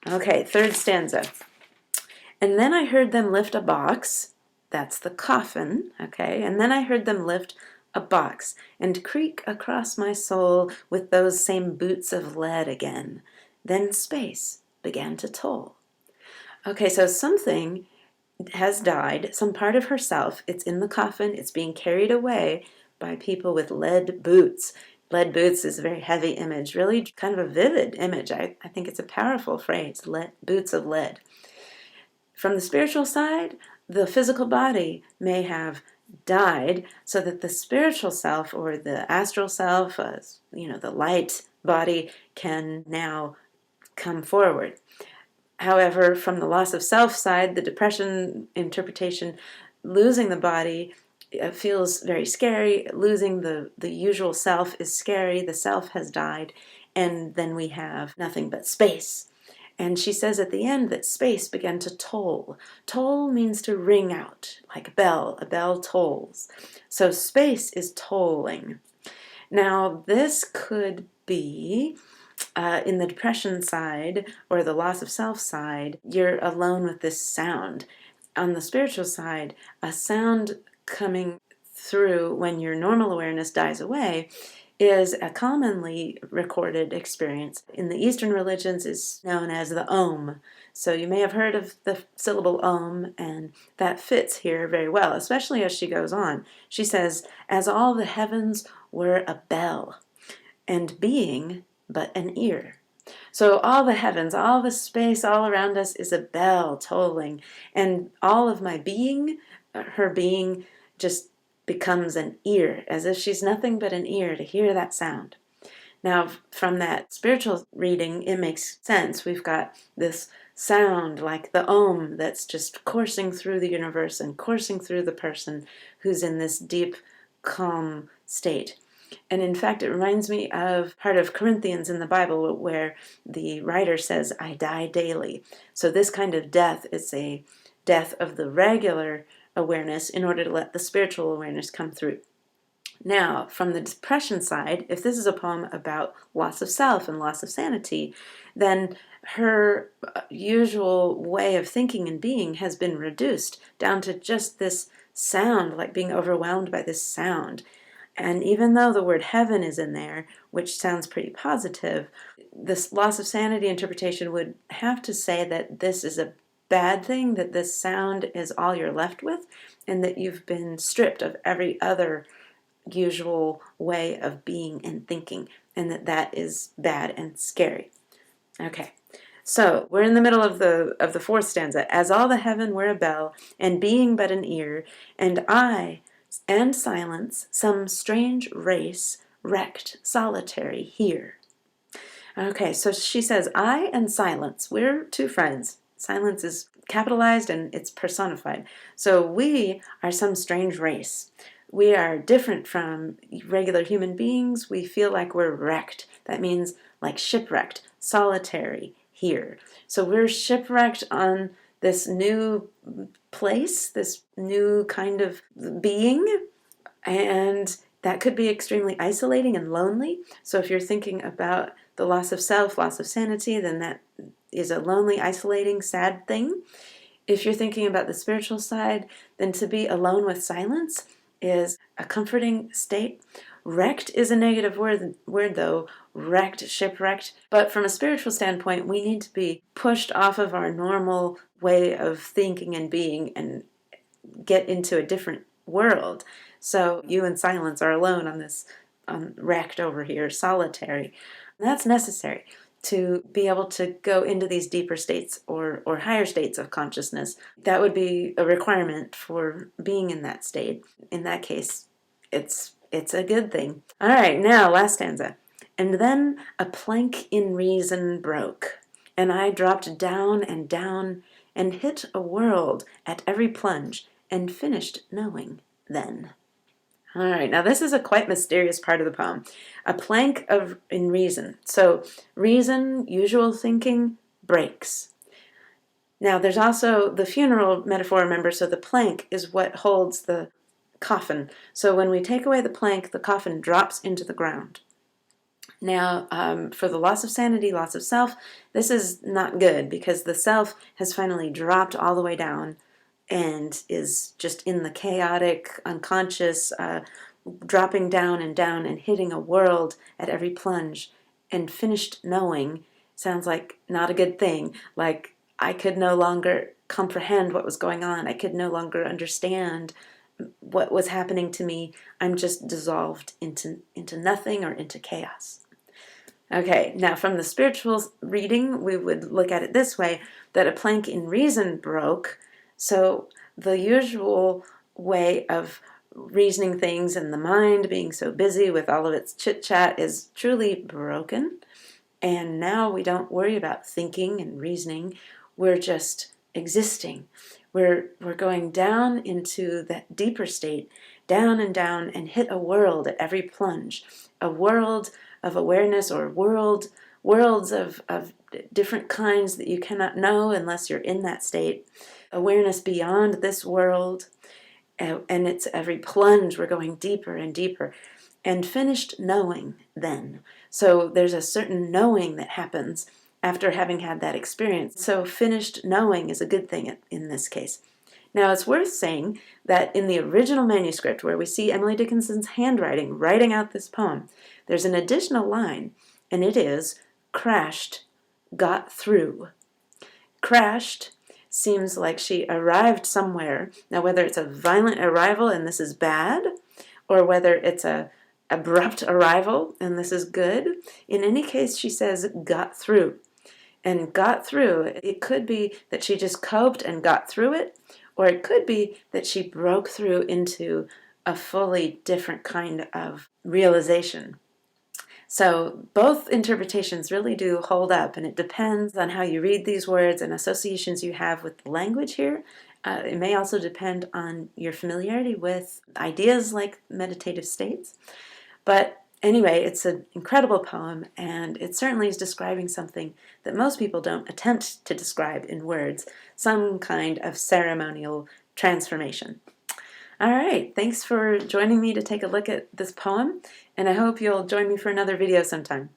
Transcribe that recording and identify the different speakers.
Speaker 1: Okay, third stanza. And then I heard them lift a box, that's the coffin, okay? And then I heard them lift a box and creak across my soul with those same boots of lead again. Then space began to toll. Okay, so something has died, some part of herself, it's in the coffin, it's being carried away by people with lead boots. Lead boots is a very heavy image, really kind of a vivid image. I think it's a powerful phrase, boots of lead. From the spiritual side, the physical body may have died so that the spiritual self or the astral self, the light body can now come forward. However, from the loss of self side, the depression interpretation, losing the body feels very scary. Losing the usual self is scary. The self has died. And then we have nothing but space. And she says at the end that space began to toll. Toll means to ring out, like a bell tolls. So space is tolling. Now, this could be in the depression side or the loss of self side, you're alone with this sound. On the spiritual side, a sound coming through when your normal awareness dies away is a commonly recorded experience. In the Eastern religions is known as the Om. So you may have heard of the syllable Om, and that fits here very well, especially as she goes on. She says, as all the heavens were a bell, and being but an ear. So all the heavens, all the space all around us is a bell tolling, and all of my being, her being, just becomes an ear, as if she's nothing but an ear to hear that sound. Now, from that spiritual reading, it makes sense. We've got this sound like the Om that's just coursing through the universe and coursing through the person who's in this deep, calm state. And in fact, it reminds me of part of Corinthians in the Bible where the writer says, I die daily. So this kind of death is a death of the regular awareness in order to let the spiritual awareness come through. Now, from the depression side, if this is a poem about loss of self and loss of sanity, then her usual way of thinking and being has been reduced down to just this sound, like being overwhelmed by this sound. And even though the word heaven is in there, which sounds pretty positive, this loss of sanity interpretation would have to say that this is a bad thing, that this sound is all you're left with, and that you've been stripped of every other usual way of being and thinking, and that is bad and scary. Okay, so we're in the middle of the fourth stanza. As all the heaven were a bell, and being but an ear, and I and silence, some strange race, wrecked, solitary here. Okay, so she says, I and silence, we're two friends. Silence is capitalized and it's personified. So we are some strange race. We are different from regular human beings. We feel like we're wrecked. That means like shipwrecked, solitary here. So we're shipwrecked on this new place, this new kind of being, and that could be extremely isolating and lonely. So if you're thinking about the loss of self, loss of sanity, then that is a lonely, isolating, sad thing. If you're thinking about the spiritual side, then to be alone with silence is a comforting state. Wrecked is a negative word though, wrecked, shipwrecked. But from a spiritual standpoint, we need to be pushed off of our normal way of thinking and being and get into a different world. So you and silence are alone on this wrecked over here, solitary. And that's necessary to be able to go into these deeper states or higher states of consciousness. That would be a requirement for being in that state. In that case, it's a good thing. All right, now last stanza. And then a plank in reason broke, and I dropped down and hit a world at every plunge, and finished knowing then. All right, now this is a quite mysterious part of the poem. A plank in reason. So reason, usual thinking, breaks. Now there's also the funeral metaphor, remember, so the plank is what holds the coffin. So when we take away the plank, the coffin drops into the ground. Now, for the loss of sanity, loss of self, this is not good because the self has finally dropped all the way down and is just in the chaotic, unconscious, dropping down and hitting a world at every plunge. And finished knowing sounds like not a good thing. Like I could no longer comprehend what was going on. I could no longer understand what was happening to me. I'm just dissolved into nothing or into chaos. Okay, now from the spiritual reading, we would look at it this way, that a plank in reason broke. So the usual way of reasoning things and the mind being so busy with all of its chit-chat is truly broken. And now we don't worry about thinking and reasoning. We're just existing. We're going down into that deeper state, down and hit a world at every plunge, a world of awareness or worlds of different kinds that you cannot know unless you're in that state. Awareness beyond this world, and it's every plunge we're going deeper and deeper. And finished knowing then. So there's a certain knowing that happens after having had that experience. So finished knowing is a good thing in this case. Now it's worth saying that in the original manuscript where we see Emily Dickinson's handwriting writing out this poem, there's an additional line, and it is crashed, got through. Crashed seems like she arrived somewhere. Now whether it's a violent arrival and this is bad, or whether it's a abrupt arrival and this is good, in any case she says got through. And got through, it could be that she just coped and got through it, or it could be that she broke through into a fully different kind of realization. So both interpretations really do hold up, and it depends on how you read these words and associations you have with the language here. It may also depend on your familiarity with ideas like meditative states. But anyway, it's an incredible poem, and it certainly is describing something that most people don't attempt to describe in words, some kind of ceremonial transformation. All right, thanks for joining me to take a look at this poem, and I hope you'll join me for another video sometime.